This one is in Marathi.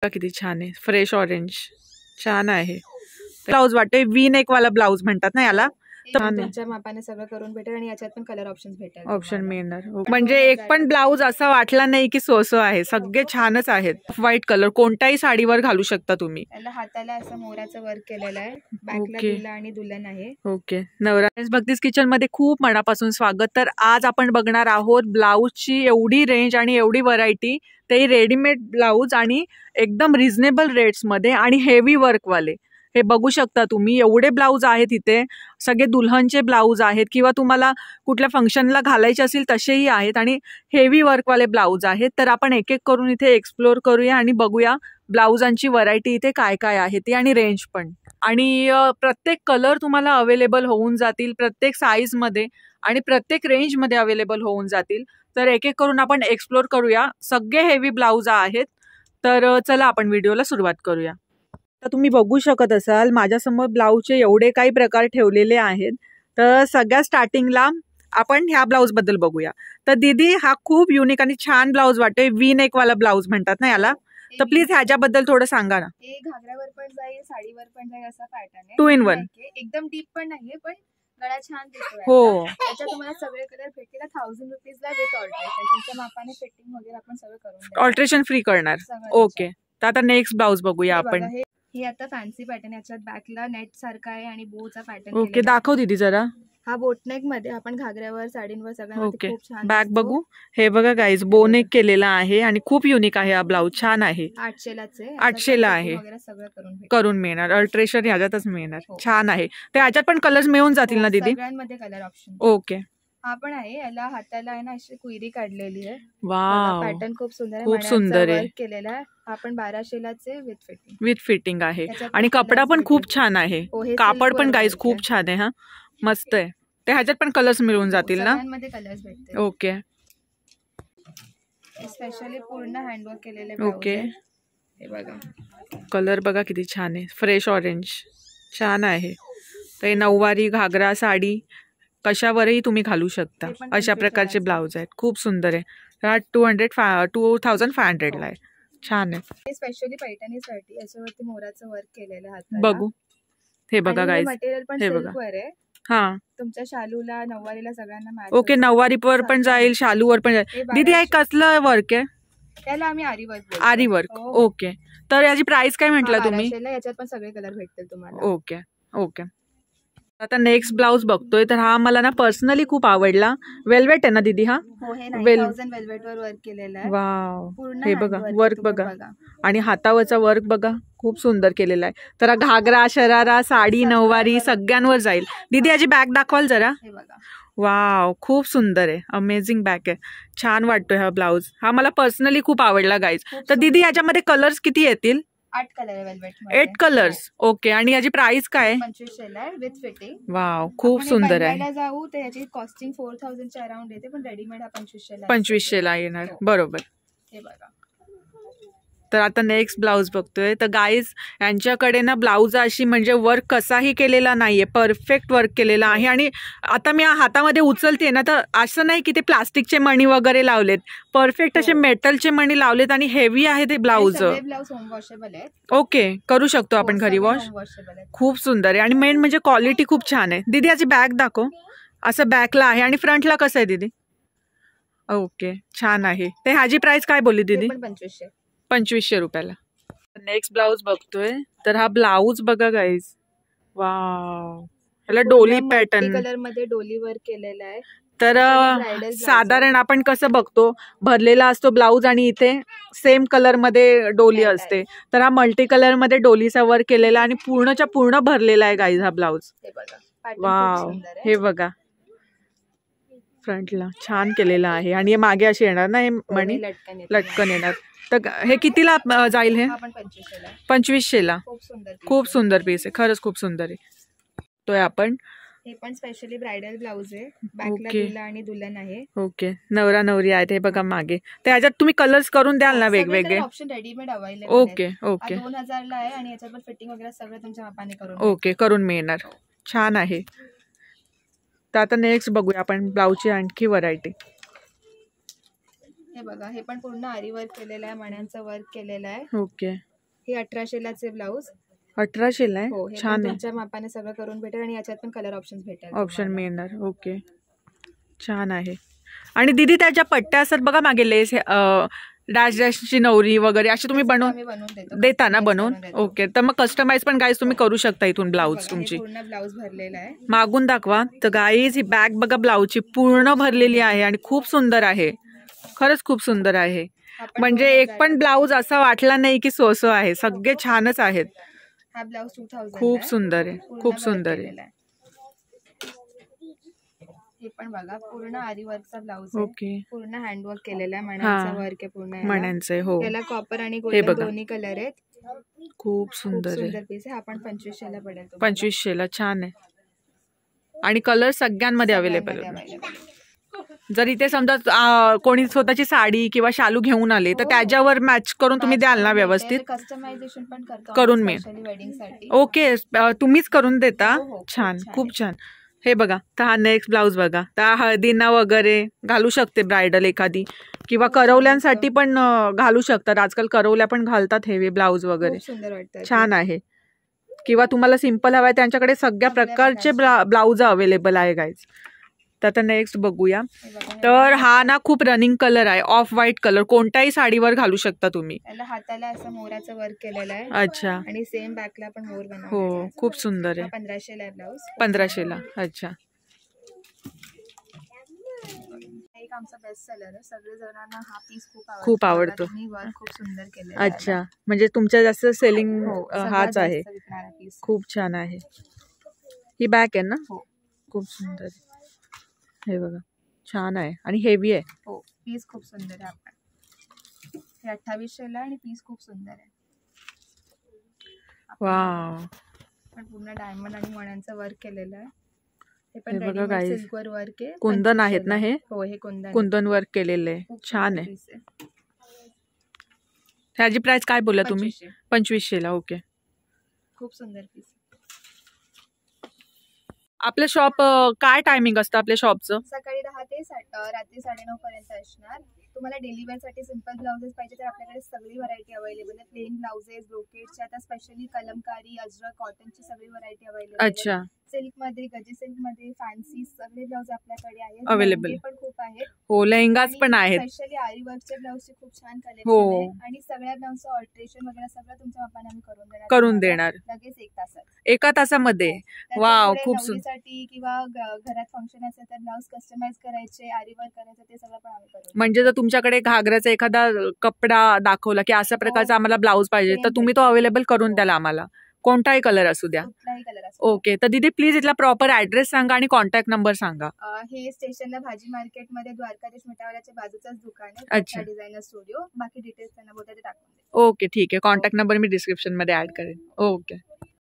किती छान आहे, फ्रेश ऑरेंज छान आहे. ब्लाउज वाटते वी नेक वाला ब्लाउज म्हणतात ना याला. तुमच्या मापाने सगळं करून भेटेल आणि याच्यात पण कलर ऑप्शन भेटेल, ऑप्शन मिळणार. म्हणजे एक पण ब्लाउज असा वाटला नाही की सोसो आहे, सगळे छानच आहेत. व्हाईट कलर कोणत्याही साडीवर घालू शकता तुम्ही. याला हाताला असं मोराचं वर्क केलेलं आहे, बॅकला दुल्हा आणि दुल्हन आहे. ओके. नवराज भक्तीज किचन मध्ये खूप मनापासून स्वागत. तर आज आपण बघणार आहोत ब्लाऊजची एवढी रेंज आणि एवढी व्हरायटी, ते रेडीमेड ब्लाऊज आणि एकदम रिझनेबल रेट्स मध्ये आणि हेवी वर्कवाले. हे बघू शकता तुम्ही, एवढे ब्लाऊज आहेत इथे. सगळे दुल्हनचे ब्लाऊज आहेत किंवा तुम्हाला कुठल्या फंक्शनला घालायचे असतील तसेही आहेत आणि हेवी वर्कवाले ब्लाऊज आहेत. तर आपण एक एक करून इथे एक्सप्लोर करूया आणि बघूया ब्लाऊजांची व्हरायटी इथे काय काय आहे ती आणि रेंज पण. आणि प्रत्येक कलर तुम्हाला अवेलेबल होऊन जातील, प्रत्येक साईजमध्ये आणि प्रत्येक रेंजमध्ये अवेलेबल होऊन जातील. तर एक एक करून आपण एक्सप्लोर करूया. सगळे हेवी ब्लाऊज आहेत. तर चला आपण व्हिडिओला सुरुवात करूया. तर तुम्ही बघू शकत असाल माझ्यासमोर ब्लाऊजचे एवढे काही प्रकार ठेवलेले आहेत. तर सगळ्या स्टार्टिंगला आपण ह्या ब्लाऊज बद्दल बघूया. तर दीदी, हा खूप युनिक आणि छान ब्लाऊज वाटतोय, वी नेक वाला ब्लाऊज म्हणतात ना याला. तर प्लीज ह्याच्याबद्दल थोडं सांगा ना. हे घागऱ्यावर पण जाईल, साडीवर पण जाईल असा पॅटर्न आहे. 2 in 1. एकदम डीप पण नाहीये, पण गळा छान दिसतोय. हो, त्याच्यात तुम्हाला सगळे कलर भेटतील 1000 रुपीजला विथ ऑल्ट्रेशन. तुमच्या मापाने फिटिंग वगैरे आपण सगळं करून ऑल्ट्रेशन फ्री करणार. ओके. तर आता नेक्स्ट ब्लाऊज बघूया आपण. हे आता फॅन्सी पॅटर्न, याच्यात बॅकला नेट सारखा आहे आणि बोचा पॅटर्न. ओके, दाखव दीदी जरा. हा बोटनेक मध्ये आपण घागऱ्यावर, साडींवर सगळ्यांमध्ये खूप छान. बॅक बघू. हे बघा गाईज, बोनेक केलेला आहे आणि खूप युनिक आहे हा ब्लाऊज. छान आहे. 800ला आहे. करून मिळणार, अल्ट्रेशन ह्याच्यातच मिळणार. छान आहे. तर ह्याच्यात पण कलर्स मिळून जातील ना दीदी? सगळ्यांमध्ये कलर ऑप्शन. ओके. हा पण आहे, याला हाताला आहे ना अशी कुयरी काढलेली आहे. वाव, पॅटर्न खूप सुंदर आहे, खूप सुंदर आहे. केलेला आहे. आपण 1200लाचे विथ फिटिंग आहे आणि कपडा पण खूप छान आहे. कापड पण गाईज खूप छान आहे. हा मस्त आहे. ते ह्याच्यात पण कलर्स मिळून जातील ना? कलर्स भेटतील. ओके. स्पेशली पूर्ण हँडवर्क केलेले. ओके. हे बघा, कलर बघा किती छान आहे, फ्रेश ऑरेंज छान आहे. ते नऊवारी, घागरा, साडी कशावरही तुम्ही घालू शकता. अशा प्रकारचे ब्लाऊज आहेत, खूप सुंदर आहे. 2500ला आहे. छान आहे. हे स्पेशली पैठणीसाठी याच्यावरती मोराचं वर्क केलेलं आहे. बघू, हे बघा गाईज, मटेरियल पण हे बघा. आहे. हा, तुमच्या शालूला, नऊवारीला सगळ्यांना मॅच. ओके, नऊवारीवर पण जाईल, शालूवर पण जाईल. दीदी, हे कसलं वर्क आहे? त्याला आम्ही आरी वर्क. आरी वर्क. ओके. तर याची प्राइस काय म्हटलं तुम्ही? याच्यात पण सगळे कलर भेटतील तुम्हाला. ओके. ओके. आता नेक्स्ट ब्लाऊज बघतोय. तर हा मला ना पर्सनली खूप आवडला. वेल्वेट आहे ना दीदी? हा वेल्वेट वर वर्क केलेला आहे. वाव, हे बघा वर्क बघा आणि हातावरचा वर्क बघा, खूप सुंदर केलेला आहे. तर घागरा, शरारा, साडी, नऊवारी सगळ्यांवर जाईल. दीदी, याची बॅग दाखवाल जरा? हे बघा. वाव, खूप सुंदर आहे, अमेझिंग बॅक आहे. छान वाटतोय हा ब्लाऊज. हा मला पर्सनली खूप आवडला गाईज. तर दीदी, याच्यामध्ये कलर्स किती येतील? 8 कलर वेल्वेट. 8 कलर्स. ओके. आणि याची प्राइस काय? 2500 विथ फिटिंग. वाव, खूप सुंदर आहे. जाऊ तर याची कॉस्टिंग 4000च्या अराउंड येते, पण रेडीमेड हा 2500ला येणार. बरोबर. हे बघा. तर आता नेक्स्ट ब्लाऊज बघतोय. तर गाईज, यांच्याकडे ना ब्लाऊज अशी म्हणजे वर्क कसाही केलेला नाहीये, परफेक्ट वर्क केलेला आहे. आणि आता मी हातामध्ये उचलते ना, तर असं नाही की ते प्लास्टिकचे मणी वगैरे लावलेत, परफेक्ट असे मेटलचे मणी लावलेत आणि हेवी आहे ते ब्लाऊज. ओके, करू शकतो आपण घरी वॉश. खूप सुंदर आहे आणि मेन म्हणजे क्वालिटी खूप छान आहे. दीदी, याची बॅग दाखव. असं बॅकला आहे आणि फ्रंटला कसं आहे दीदी? ओके, छान आहे. ते ह्याची प्राइस काय बोलली दीदी? 2500 रुपयाला. नेक्स्ट ब्लाऊज बघतोय. तर हा ब्लाऊज बघा गाईज, वाव, ह्याला डोली पॅटर्न कलर मध्ये डोली वर्क केलेला आहे. तर साधारण आपण कसं बघतो, भरलेला असतो ब्लाऊज आणि इथे सेम कलर मध्ये डोली असते. तर हा मल्टी कलर मध्ये डोलीचा वर्क केलेला आणि पूर्णच्या पूर्ण भरलेला आहे गाईज हा ब्लाऊज. वाव, हे बघा, फ्रंटला छान केलेला आहे आणि मागे असे येणार ना हे मणी, लटकन येणार. तर हे कितीला जाईल? हे 2500ला. खूप सुंदर पीस आहे, खरंच खूप सुंदर आहे. तो आपण हे पण स्पेशली ब्रायडल ब्लाऊज आहे, बॅकला दुल्हा आणि दुल्हन आहे. ओके, नवरा नवरी आहेत हे बघा मागे. तर ह्याच्यात तुम्ही कलर्स करून द्याल ना वेगवेगळे? Option readymade available. Okay. Okay. 2000ला आहे आणि याच्यात पण फिटिंग वगैरे सगळं तुमच्या मापाने करून. ओके, करून मिळणार. छान आहे. तर आता नेक्स्ट बघूया आपण ब्लाऊजची आणखी व्हरायटी. हे बघा, हे पण पूर्ण आरी वर्क केलेलं आहे, मण्यांचं वर्क केलेलं आहे. ओके. हे 1800 ब्लाऊज. 1800 हो, आहे. हे छान पण आहे. तुमच्या मापाने सगळं करून भेटेल आणि याच्यात पण कलर ऑप्शन्स भेटेल. ऑप्शन मिळणार. ओके, छान आहे. आणि दीदी त्याच्या पट्ट्या असतात बघा मागे लेस, डॅश डॅशची नवरी वगैरे अशी तुम्ही बनवून देता ना बनवून? ओके, तर मग कस्टमाइज पण गाईज तुम्ही करू शकता इथून ब्लाऊज तुमची. पूर्ण ब्लाऊज भरलेला आहे. मागून दाखवा. तर गाईज ही बॅग बघा ब्लाऊजची पूर्ण भरलेली आहे आणि खूप सुंदर आहे. खरंच खूप सुंदर आहे. म्हणजे एक पण ब्लाऊज असा वाटला नाही की सोसो आहे. सगळे छानच आहेत. हा ब्लाऊज 2000 खूप सुंदर आहे. खूप सुंदर आहे. हे पण बघा पूर्ण आरी वर्कचा ब्लाऊज ओके, पूर्ण हँडवर्क केलेला आहे. मण्यांचा वर्क आहे पूर्ण. मण्यांचे. हो, याला कॉपर आणि गोल्डन दोन्ही कलर आहेत. खूप सुंदर आहे. पीस आहे. हा पण 2500 पडेल. 2500 छान आहे. आणि कलर सगळ्यांमध्ये अवेलेबल आहे. जर इथे समजा कोणी स्वतःची साडी किंवा शालू घेऊन आले तर त्याच्यावर मॅच करून तुम्ही द्याल ना व्यवस्थित? कस्टमायझेशन पण करतो करून मी. वेडिंगसाठी. ओके, तुम्हीच करून देता? छान, खूप छान. हे बघा, तर हा नेक्स्ट ब्लाऊज बघा. तर हळदींना वगैरे घालू शकते ब्रायडल एखादी, किंवा करवल्यांसाठी पण घालू शकतात. आजकाल करवल्या पण घालतात हेवी ब्लाऊज वगैरे. सुंदर वाटतं, छान आहे. किंवा तुम्हाला सिंपल हवाय त्यांच्याकडे सगळ्या प्रकारचे ब्लाऊज अवेलेबल आहे गाईज. तर आता नेक्स्ट बघूया. तर हा ना खूप रनिंग कलर आहे, ऑफ व्हाईट कलर. कोणत्याही साडीवर घालू शकता तुम्ही. त्याला हाताला असं मोराचं वर्क केलेलं आहे. अच्छा. आणि सेम बॅकला पण मोर बनवलेला. हो, खूप सुंदर आहे. 1500 आहे ब्लाऊज. 1500. अच्छा. एक आमचा बेस्ट सेलर आहे. सगळे जणांना हा पीस खूप आवडतो. वर्क खूप सुंदर केलेलं. अच्छा, म्हणजे तुमच्या जास्त सेलिंग हाच आहे. खूप छान आहे. ही बॅक आहे ना? खूप सुंदर. हे बघा, छान आहे आणि हेवी आहे. हो, पीस खूप सुंदर आहे. हे 2800 आणि पीस खूप सुंदर आहे. वाव. पण पूर्ण डायमंड आणि मण्यांचं वर्क केलेलं आहे. हे पण बघा गाईज, सिल्कवर वर्क आहे. कुंदन आहेत ना हे? हो, हे कुंदन वर्क केलेले आहे. छान आहे. ह्याची प्राइस काय बोलला तुम्ही? 2500. ओके, खूप सुंदर पीस. आपलं शॉप काय टायमिंग असतं आपल्या शॉपचं? सकाळी 10 ते रात्री 9:30 पर्यंत असणार. तुम्हाला डेली वेअर साठी सिंपल ब्लाउजेस पाहिजे तर आपल्याकडे सगळी व्हरायटी अवेलेबल आहे. प्लेन ब्लाउजेस, ब्रोकेडचे, आता स्पेशली कलमकारी, अजरक, कॉटनची सगळी व्हरायटी अवेलेबल आहे. अच्छा. सिल्क मध्ये, गजी सिल्क मध्ये, फॅन्सी सगळे ब्लाउज आपल्याकडे आहेत. अवेलेबल पण खूप आहेत. हो, लेहंगाज पण आहेत. स्पेशली आरी वर्कचे ब्लाउजचे खूप छान कलेक्शन आहे. आणि सगळ्या ब्लाउजचं ऑल्टरेशन वगैरे सगळं तुमच्या मापाने आम्ही करून देणार लगेच 1 तासात. 1 तासामध्ये? वाव, खूप सुंदर. किंवा घरात फंक्शन असेल तर ब्लाउज कस्टमाइज करायचे, आरी वर्क करायचं, ते सगळं पण आम्ही करू. म्हणजे जर तुमच्याकडे घागराचा एखादा कपडा दाखवला की अशा प्रकारचा आम्हाला ब्लाऊज पाहिजे तर तुम्ही तो अवेलेबल करून द्याल आम्हाला, कोणताही कलर असू द्या? कुठलाही कलर असू. ओके, तर दीदी प्लीज इथला प्रॉपर ऍड्रेस सांगा आणि कॉन्टॅक्ट नंबर सांगा. हे स्टेशनला भाजी मार्केटमध्ये द्वारकाधीश मिठावाल्याच्या बाजूचाच दुकान आहे. अच्छा. Designer studio. बाकी डिटेल्स त्यांना बोलते ते टाकून दे. ओके, ठीक आहे. कॉन्टॅक्ट नंबर मी डिस्क्रिप्शन मध्ये ऍड करेन. ओके.